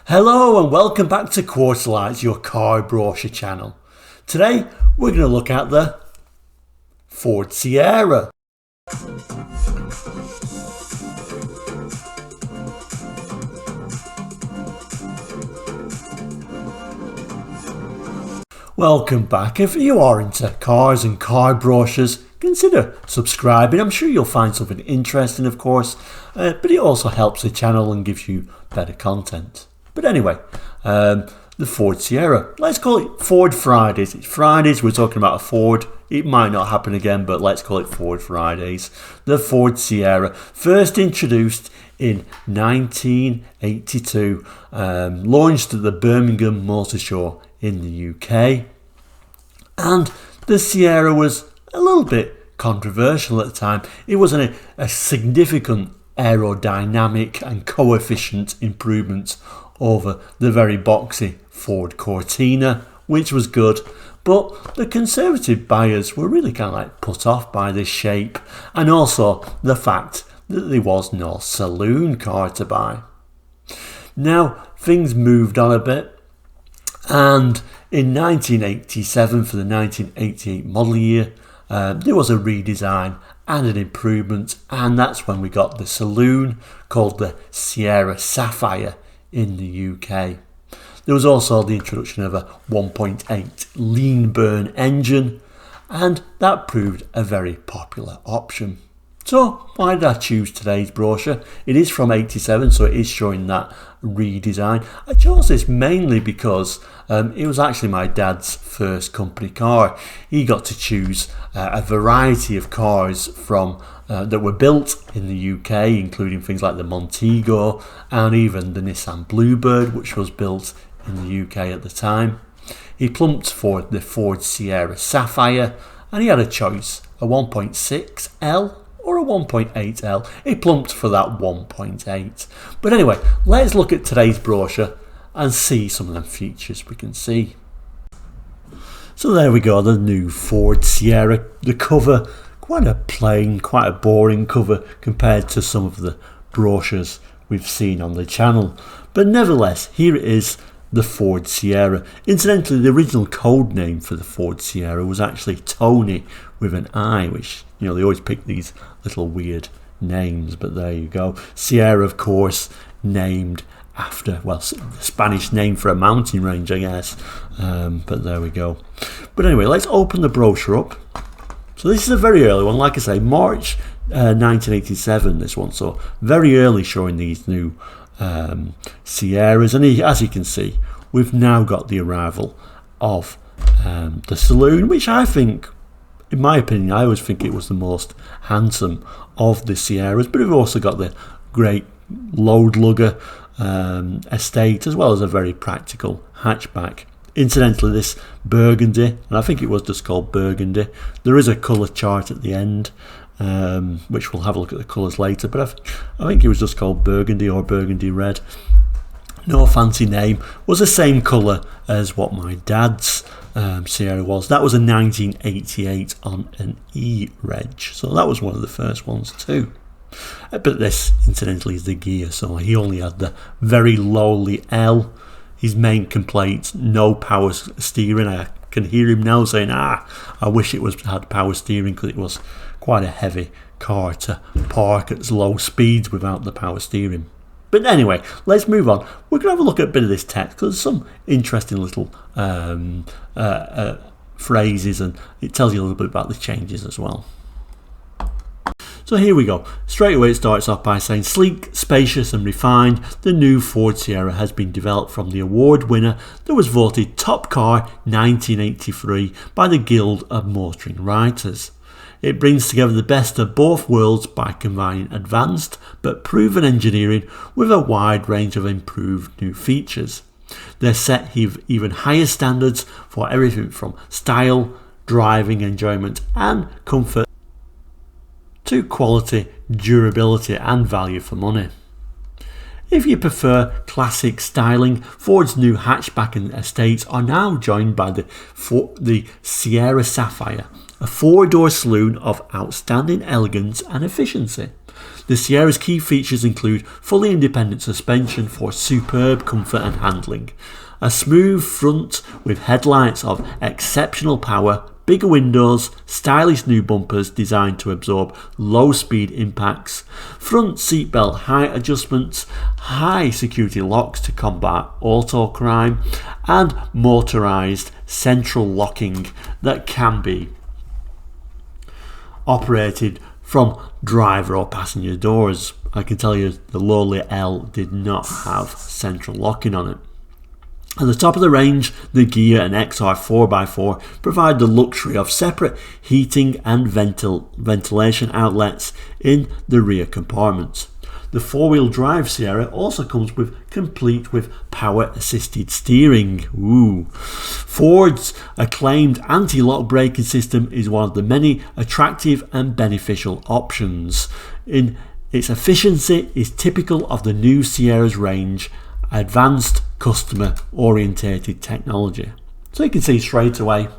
Hello and welcome back to Quarterlights, your car brochure channel. Today we're going to look at the Ford Sierra. Welcome back. If you are into cars and car brochures, consider subscribing. I'm sure you'll find something interesting, of course, but it also helps the channel and gives you better content. But anyway, the Ford Sierra. Let's call it Ford Fridays. It's Fridays, we're talking about a Ford. It might not happen again, but let's call it Ford Fridays. The Ford Sierra, first introduced in 1982, launched at the Birmingham Motor Show in the UK. And the Sierra was a little bit controversial at the time. It was a significant aerodynamic and coefficient improvement over the very boxy Ford Cortina, which was good, but the conservative buyers were really kind of like put off by this shape, and also the fact that there was no saloon car to buy. Now things moved on a bit, and in 1987, for the 1988 model year, there was a redesign and an improvement, and that's when we got the saloon called the Sierra Sapphire in the UK. There was also the introduction of a 1.8 lean burn engine, and that proved a very popular option. So why did I choose today's brochure? It is from 87, so it is showing that redesign. I chose this mainly because it was actually my dad's first company car. He got to choose a variety of cars from that were built in the UK, including things like the Montego and even the Nissan Bluebird, which was built in the UK at the time. He plumped for the Ford Sierra Sapphire, and he had a choice, a 1.6L or a 1.8L. He plumped for that 1.8. But anyway, let's look at today's brochure and see some of them features we can see. So there we go, the new Ford Sierra. The cover, quite a plain, quite a boring cover compared to some of the brochures we've seen on the channel. But nevertheless, here it is, the Ford Sierra. Incidentally, the original code name for the Ford Sierra was actually Tony with an I, which, you know, they always pick these little weird names, but there you go. Sierra, of course, named after, well, the Spanish name for a mountain range, I guess. But there we go. But anyway, let's open the brochure up. So this is a very early one, like I say, March 1987, this one. So very early, showing these new Sierras. And as you can see, we've now got the arrival of the saloon, which I think, in my opinion, I always think it was the most handsome of the Sierras. But we've also got the great load lugger estate, as well as a very practical hatchback. Incidentally, this burgundy, and I think it was just called burgundy, there is a colour chart at the end, which we'll have a look at the colours later, but I think it was just called burgundy or burgundy red. No fancy name. Was the same colour as what my dad's Sierra was. That was a 1988 on an E-Reg, so that was one of the first ones too. But this, incidentally, is the gear, so he only had the very lowly L. His main complaint, no power steering. I can hear him now saying, I wish it had power steering, because it was quite a heavy car to park at low speeds without the power steering. But anyway, let's move on. We're going to have a look at a bit of this text, because there's some interesting little phrases, and it tells you a little bit about the changes as well. So here we go. Straight away it starts off by saying, sleek, spacious and refined, the new Ford Sierra has been developed from the award winner that was voted Top Car 1983 by the Guild of Motoring Writers. It brings together the best of both worlds by combining advanced but proven engineering with a wide range of improved new features. They're set even higher standards for everything from style, driving enjoyment and comfort to quality, durability and value for money. If you prefer classic styling, Ford's new hatchback and estates are now joined by the Sierra Sapphire, a four-door saloon of outstanding elegance and efficiency. The Sierra's key features include fully independent suspension for superb comfort and handling, a smooth front with headlights of exceptional power, bigger windows, stylish new bumpers designed to absorb low-speed impacts, front seatbelt height adjustments, high security locks to combat auto crime, and motorised central locking that can be operated from driver or passenger doors. I can tell you the lowly L did not have central locking on it. At the top of the range, the Ghia and XR 4x4 provide the luxury of separate heating and ventilation outlets in the rear compartments. The four-wheel drive Sierra also comes complete with power-assisted steering. Ooh. Ford's acclaimed anti-lock braking system is one of the many attractive and beneficial options. Its efficiency is typical of the new Sierra's range, advanced customer orientated technology. So you can see straight away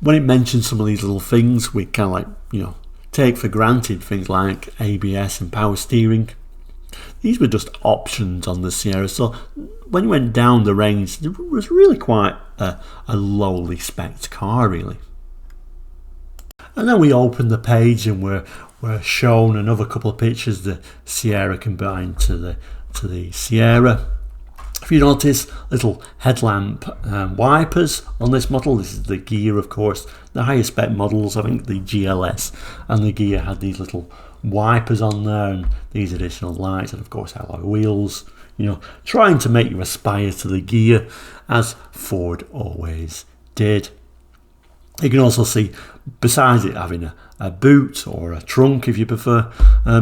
when it mentions some of these little things, we kind of take for granted things like ABS and power steering. These were just options on the Sierra, so when you went down the range it was really quite a lowly spec'd car really. And then we open the page and we're shown another couple of pictures, the Sierra combined to the Sierra. If you notice, little headlamp wipers on this model. This is the Ghia, of course. The higher spec models, I think the GLS and the Ghia had these little wipers on there and these additional lights, and of course alloy wheels, trying to make you aspire to the Ghia, as Ford always did. You can also see, besides it having a boot or a trunk if you prefer,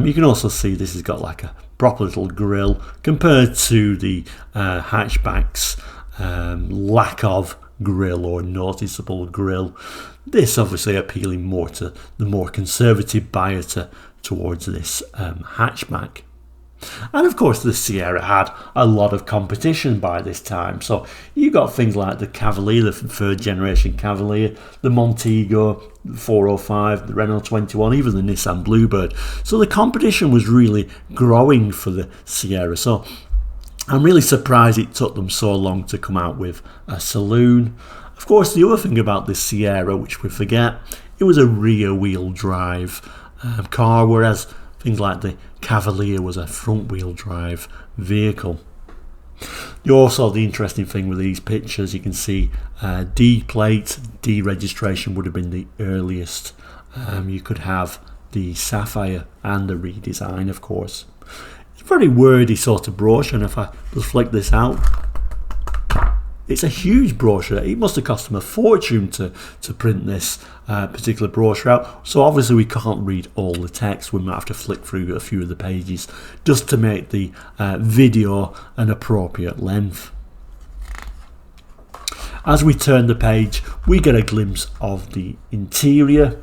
you can also see this has got like a proper little grille compared to the hatchback's lack of grille or noticeable grille. This obviously appealing more to the more conservative buyer towards this hatchback. And of course the Sierra had a lot of competition by this time, so you got things like the Cavalier, the third generation Cavalier, the Montego 405, the Renault 21, even the Nissan Bluebird. So the competition was really growing for the Sierra, so I'm really surprised it took them so long to come out with a saloon. Of course, the other thing about the Sierra, which we forget, it was a rear wheel drive car, whereas things like the Cavalier was a front wheel drive vehicle. Also, the interesting thing with these pictures, you can see D plate, D registration would have been the earliest. You could have the Sapphire and the redesign, of course. It's a very wordy sort of brochure, and if I just flick this out, it's a huge brochure. It must have cost them a fortune to print this particular brochure out. So obviously we can't read all the text. We might have to flick through a few of the pages just to make the video an appropriate length. As we turn the page, we get a glimpse of the interior.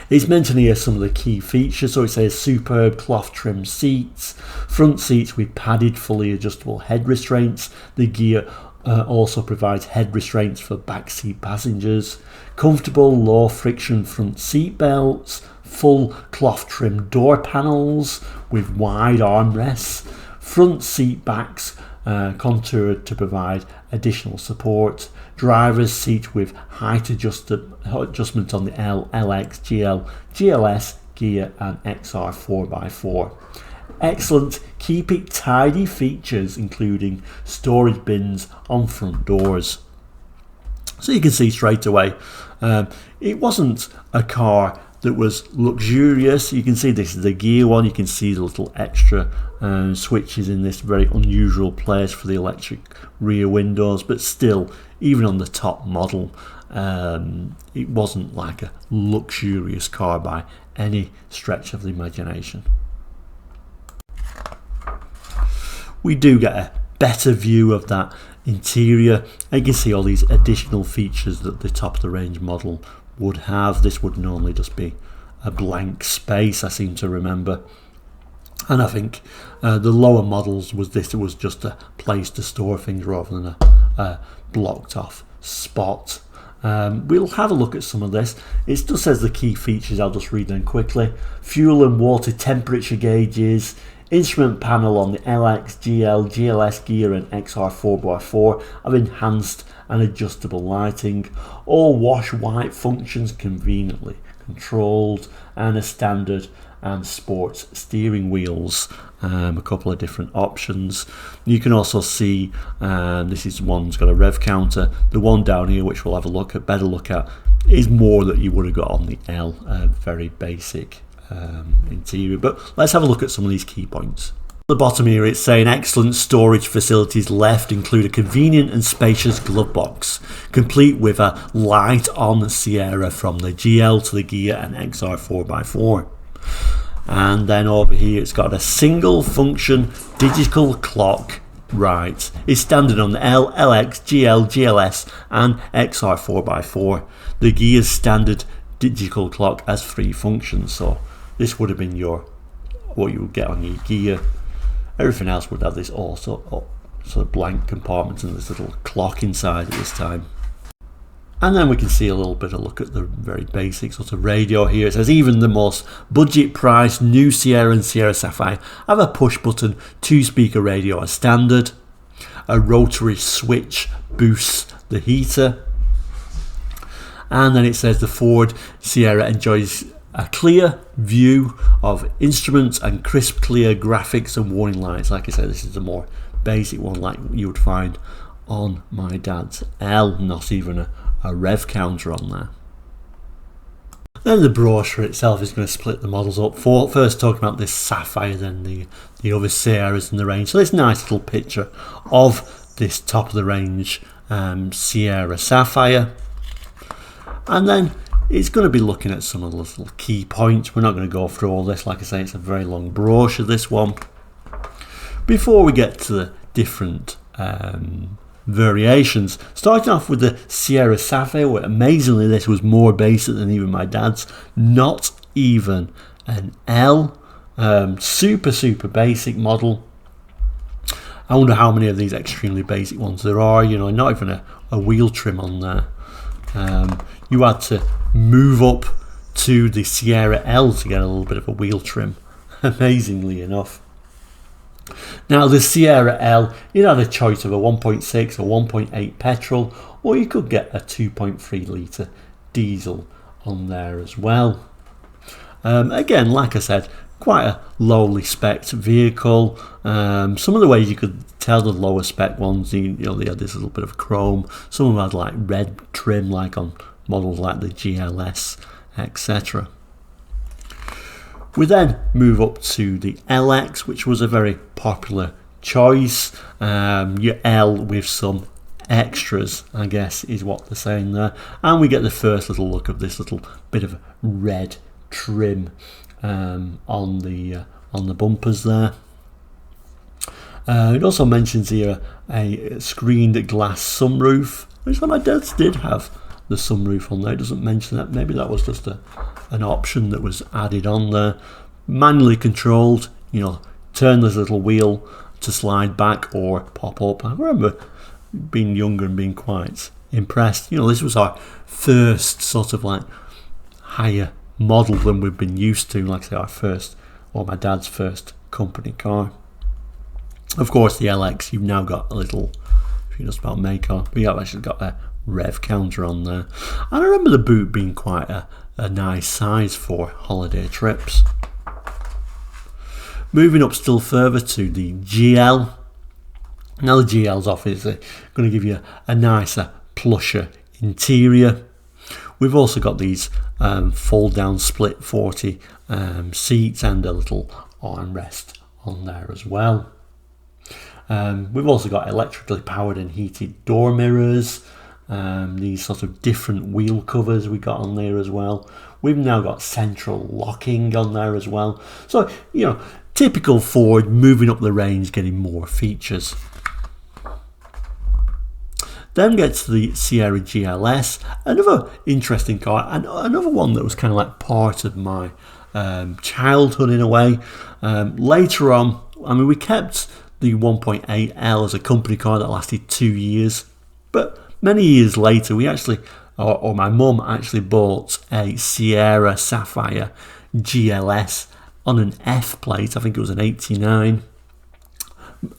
It's mentioned here some of the key features. So it says superb cloth trim seats, front seats with padded fully adjustable head restraints. The Ghia also provides head restraints for backseat passengers, comfortable low friction front seat belts, full cloth trim door panels with wide armrests, front seat backs contoured to provide additional support, driver's seat with height adjustment on the L, LX, GL, GLS, Ghia and XR 4x4. Excellent keep it tidy features, including storage bins on front doors. So you can see straight away it wasn't a car that was luxurious. You can see this is the Ghia one. You can see the little extra switches in this very unusual place for the electric rear windows, but still, even on the top model, it wasn't like a luxurious car by any stretch of the imagination. We do get a better view of that interior. You can see all these additional features that the top of the range model would have. This would normally just be a blank space, I seem to remember. And I think the lower models was just a place to store things rather than a blocked off spot. We'll have a look at some of this. It just says the key features. I'll just read them quickly. Fuel and water temperature gauges, instrument panel on the LX, GL, GLS gear and XR 4x4 have enhanced and adjustable lighting. All wash white functions conveniently controlled, and a standard and sports steering wheels. A couple of different options. You can also see this is one's got a rev counter. The one down here, which we'll have a better look at, is more that you would have got on the L. Very basic interior. But let's have a look at some of these key points. At the bottom here it's saying excellent storage facilities left include a convenient and spacious glove box, complete with a light on Sierra from the GL to the gear and XR 4x4. And then over here it's got a single function digital clock. Right, it's standard on the L, LX, GL, GLS and XR 4x4. The gear's standard digital clock has 3 functions, so this would have been what you would get on your gear. Everything else would have this also sort of blank compartment and this little clock inside at this time. And then we can see a little bit of look at the very basic sort of radio here. It says even the most budget priced new Sierra and Sierra Sapphire have a push button 2-speaker radio as standard. A rotary switch boosts the heater. And then it says the Ford Sierra enjoys a clear view of instruments and crisp clear graphics and warning lights. Like I said, this is a more basic one like you would find on my dad's L, not even a rev counter on there. Then the brochure itself is going to split the models up. First talking about this Sapphire, then the other Sierras in the range. So this nice little picture of this top of the range Sierra Sapphire. And then it's going to be looking at some of the little key points. We're not going to go through all this. Like I say, it's a very long brochure, this one. Before we get to the different variations, starting off with the Sierra Sapphire, where amazingly this was more basic than even my dad's. Not even an L. Super basic model. I wonder how many of these extremely basic ones there are. You know, not even a wheel trim on there. You had to move up to the Sierra L to get a little bit of a wheel trim, amazingly enough. Now the Sierra L, you had a choice of a 1.6 or 1.8 petrol, or you could get a 2.3 litre diesel on there as well. Again, like I said, quite a lowly spec'd vehicle. Some of the ways you could tell the lower spec ones, they had this little bit of chrome. Some of them had like red trim, like on models like the GLS, etc. We then move up to the LX, which was a very popular choice. Your L with some extras, I guess, is what they're saying there. And we get the first little look of this little bit of red trim on the bumpers there. It also mentions here a screened glass sunroof, which my dad's did have the sunroof on there. It doesn't mention that. Maybe that was just an option that was added on there. Manually controlled, turn this little wheel to slide back or pop up. I remember being younger and being quite impressed. This was our first sort of like higher model than we've been used to. Like I say, my dad's first company car. Of course, the LX, you've now got a little, if you just about make car, but you've actually got a rev counter on there. And I remember the boot being quite a nice size for holiday trips. Moving up still further to the GL. Now the GL's obviously going to give you a nicer, plusher interior. We've also got these fold down split 40 seats and a little armrest on there as well. We've also got electrically powered and heated door mirrors. These sort of different wheel covers we got on there as well. We've now got central locking on there as well. So, typical Ford, moving up the range, getting more features. Then gets to the Sierra GLS, another interesting car, and another one that was kind of like part of my childhood in a way. Later on, we kept the 1.8L as a company car that lasted 2 years, but many years later we actually or my mum actually bought a Sierra Sapphire GLS on an F plate. I think it was an 89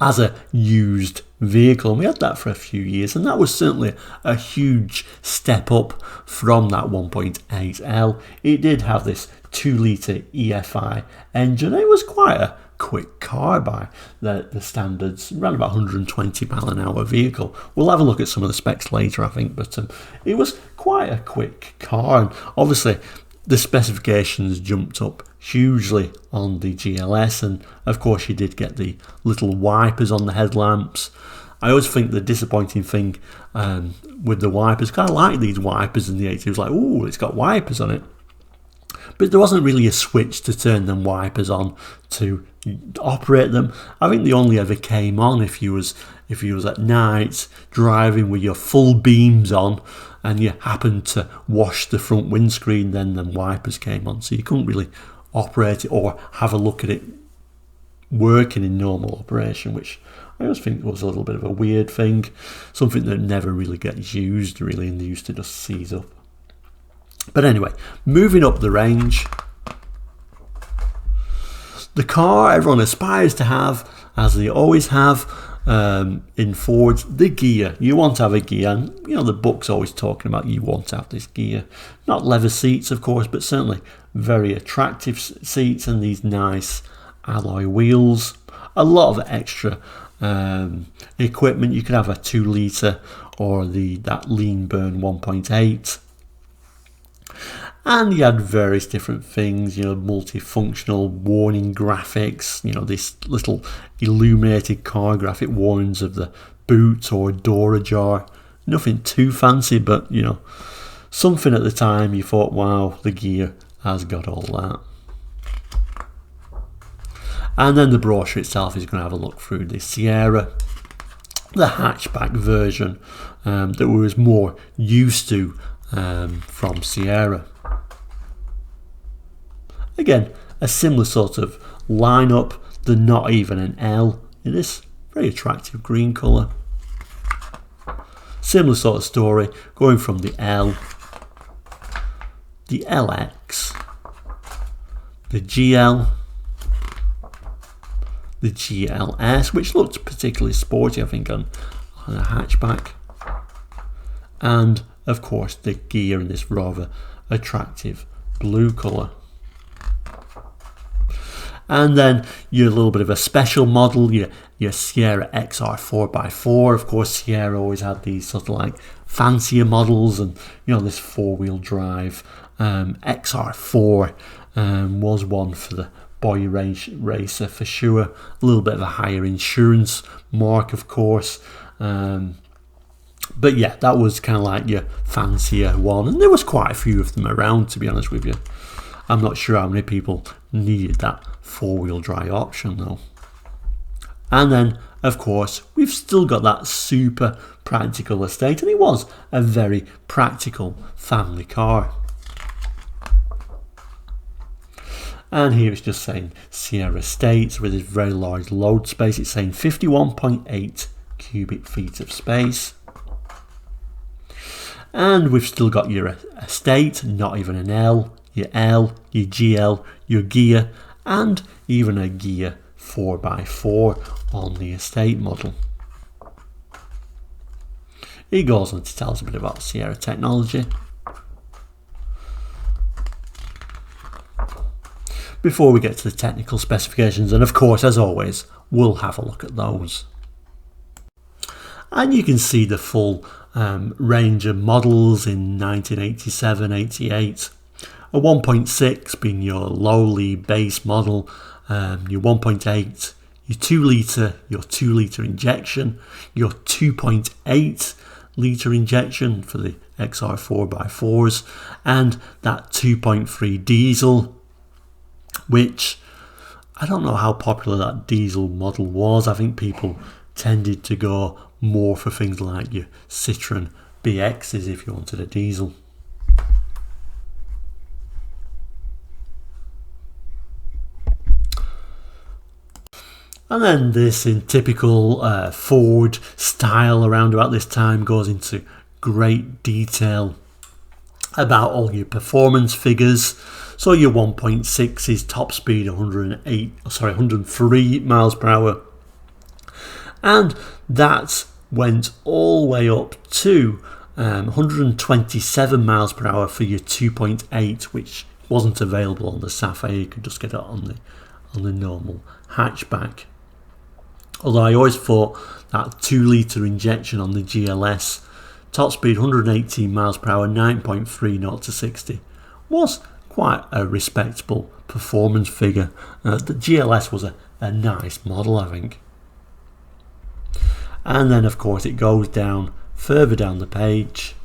as a used vehicle, and we had that for a few years, and that was certainly a huge step up from that 1.8L. It did have this 2-litre EFI engine. It was quite a quick car by the standards, around about 120 mile an hour vehicle. We'll have a look at some of the specs later, I think, but it was quite a quick car, and obviously the specifications jumped up hugely on the GLS, and of course you did get the little wipers on the headlamps. I always think the disappointing thing with the wipers, kind of like these wipers in the 80s, it was like, oh, it's got wipers on it, but there wasn't really a switch to turn them wipers on to operate them. I think they only ever came on if you was at night driving with your full beams on and you happened to wash the front windscreen, then the wipers came on, so you couldn't really operate it or have a look at it working in normal operation, which I always think was a little bit of a weird thing, something that never really gets used really, and they used to just seize up. But anyway, moving up the range, the car everyone aspires to have, as they always have in Fords, the gear. You want to have a gear, and you know the book's always talking about you want to have this gear. Not leather seats, of course, but certainly very attractive seats and these nice alloy wheels. A lot of extra equipment. You could have a 2-litre or that lean burn 1.8. And you had various different things, you know, multifunctional warning graphics, you know, this little illuminated car graphic warnings of the boot or door ajar. Nothing too fancy, but, you know, something at the time you thought, wow, the gear has got all that. And then the brochure itself is going to have a look through the Sierra, the hatchback version that we was more used to from Sierra. Again, a similar sort of lineup, the not even an L in this very attractive green colour. Similar sort of story, going from the L, the LX, the GL, the GLS, which looked particularly sporty, I think, on a hatchback, and of course the gear in this rather attractive blue colour. And then your little bit of a special model, your Sierra XR 4x4. Of course, Sierra always had these sort of like fancier models, and you know this 4-wheel drive XR4 was one for the boy racer for sure. A little bit of a higher insurance mark, of course. But yeah, that was kind of like your fancier one, and there was quite a few of them around, to be honest with you. I'm not sure how many people needed that 4-wheel drive option though. And then of course we've still got that super practical estate, and it was a very practical family car. And here it's just saying Sierra Estate with this very large load space. It's saying 51.8 cubic feet of space. And we've still got your estate, not even an L, your GL, your gear, and even a gear 4x4 on the estate model. It goes on to tell us a bit about Sierra technology. Before we get to the technical specifications, and of course, as always, we'll have a look at those. And you can see the full range of models in 1987, 88. A 1.6 being your lowly base model, your 1.8, your 2-litre injection, your 2.8 litre injection for the XR 4x4s, and that 2.3 diesel, which I don't know how popular that diesel model was. I think people tended to go more for things like your Citroen BXs if you wanted a diesel. And then this, in typical Ford style around about this time, goes into great detail about all your performance figures. So your 1.6 is top speed 103 miles per hour, and that went all the way up to 127 miles per hour for your 2.8, which wasn't available on the Sapphire. You could just get it on the normal hatchback. Although I always thought that 2-litre injection on the GLS, top speed 118 miles per hour, 9.3 0 to 60, was quite a respectable performance figure. The GLS was a nice model, I think. And then of course it goes down further down the page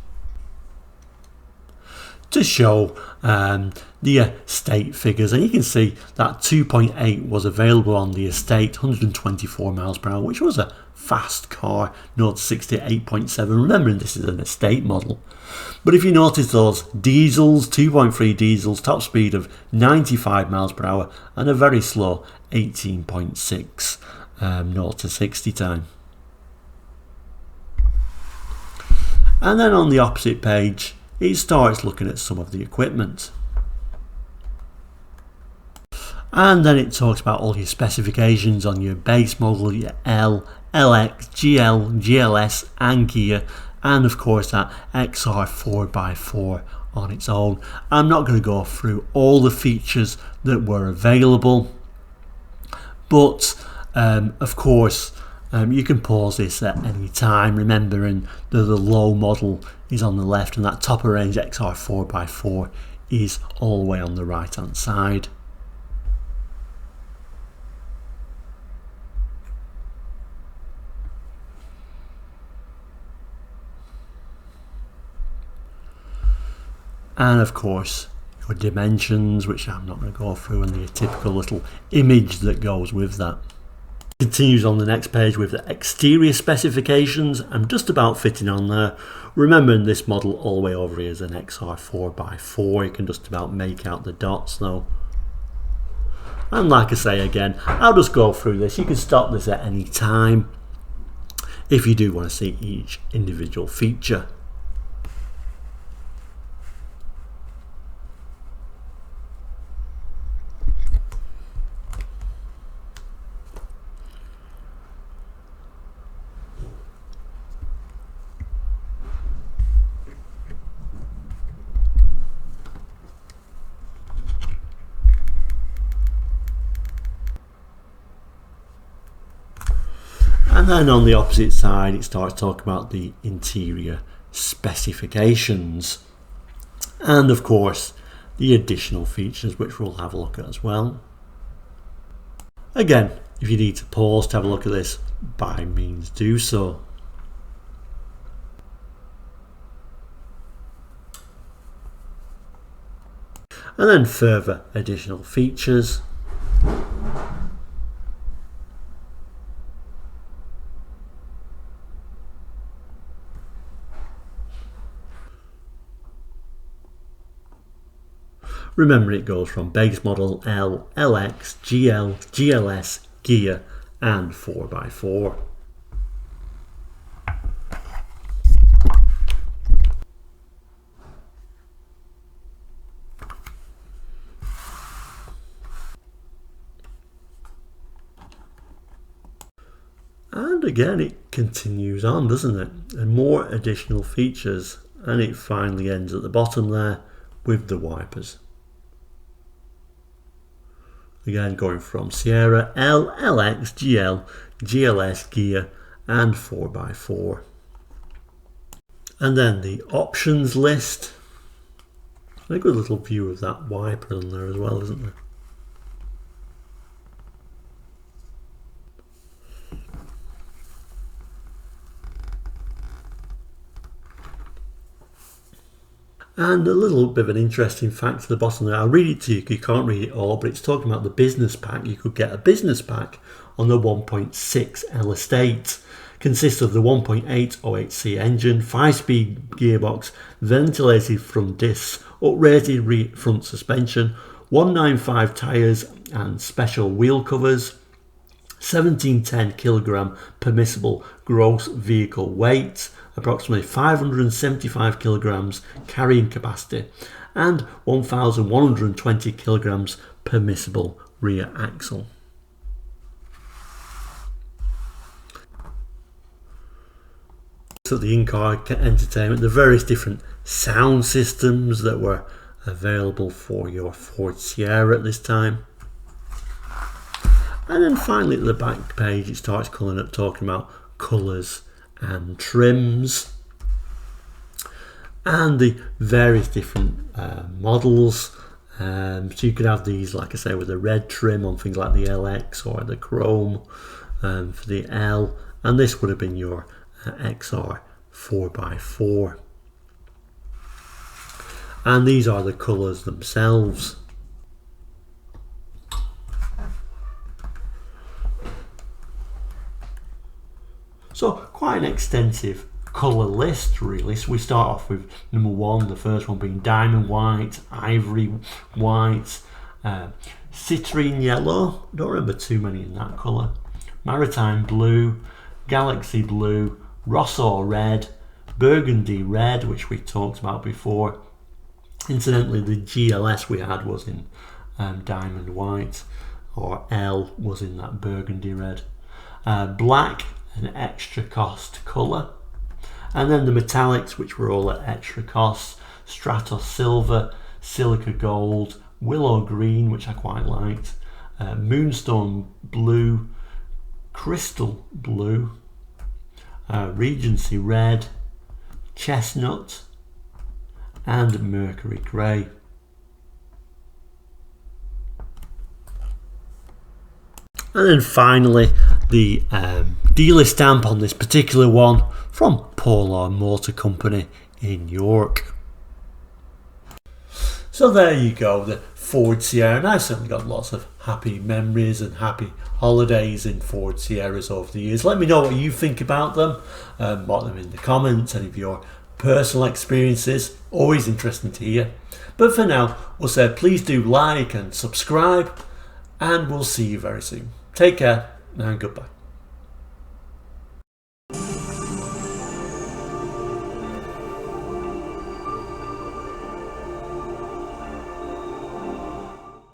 to show the estate figures, and you can see that 2.8 was available on the estate, 124 miles per hour, which was a fast car, 0 to 60 at 8.7. Remembering this is an estate model. But if you notice those diesels, 2.3 diesels, top speed of 95 miles per hour and a very slow 18.6 0 to 60 time. And then on the opposite page it starts looking at some of the equipment. And then it talks about all your specifications on your base model, your L, LX, GL, GLS and gear, and of course that XR 4x4 on its own. I'm not going to go through all the features that were available, but of course you can pause this at any time, remembering that the low model is on the left and that top of range XR 4x4 is all the way on the right hand side. And of course your dimensions, which I'm not going to go through, and the typical little image that goes with that. Continues on the next page with the exterior specifications. I'm just about fitting on there. Remembering this model all the way over here is an XR 4x4. You can just about make out the dots though. And like I say again, I'll just go through this. You can stop this at any time if you do want to see each individual feature. And then on the opposite side it starts talking about the interior specifications and of course the additional features, which we'll have a look at as well. Again, if you need to pause to have a look at this, by means do so. And then further additional features. Remember it goes from base model L, LX, GL, GLS, gear and 4x4. And again it continues on, doesn't it? And more additional features, and it finally ends at the bottom there with the wipers. Again going from Sierra, L, LX, GL, GLS, gear and 4x4. And then the options list. A good little view of that wiper on there as well, isn't there? And a little bit of an interesting fact at the bottom there. I'll read it to you, you can't read it all, but it's talking about the business pack. You could get a business pack on the 1.6L estate. Consists of the 1.8 OHC engine, 5-speed gearbox, ventilated front discs, uprated front suspension, 195 tyres and special wheel covers, 1710 kilogram permissible gross vehicle weight, approximately 575 kilograms carrying capacity, and 1120 kilograms permissible rear axle. So the in-car entertainment, the various different sound systems that were available for your Ford Sierra at this time. And then finally at the back page it starts talking about colours and trims and the various different models. So you could have these, like I say, with the red trim on things like the LX or the chrome for the L, and this would have been your XR 4x4. And these are the colours themselves. So quite an extensive colour list really. So we start off with number 1, the first one being diamond white, ivory white, citrine yellow, don't remember too many in that colour, maritime blue, galaxy blue, Rosso red, burgundy red, which we talked about before. Incidentally, the GLS we had was in diamond white, or L was in that burgundy red. Black, an extra cost colour, and then the metallics, which were all at extra cost: Stratos silver, silica gold, willow green, which I quite liked, moonstone blue, crystal blue, regency red, chestnut, and mercury grey. And then finally the dealer stamp on this particular one from Polar Motor Company in York. So there you go, the Ford Sierra, and I've certainly got lots of happy memories and happy holidays in Ford Sierras over the years. Let me know what you think about them, put them in the comments, any of your personal experiences, always interesting to hear. But for now, we'll say please do like and subscribe, and we'll see you very soon. Take care and goodbye.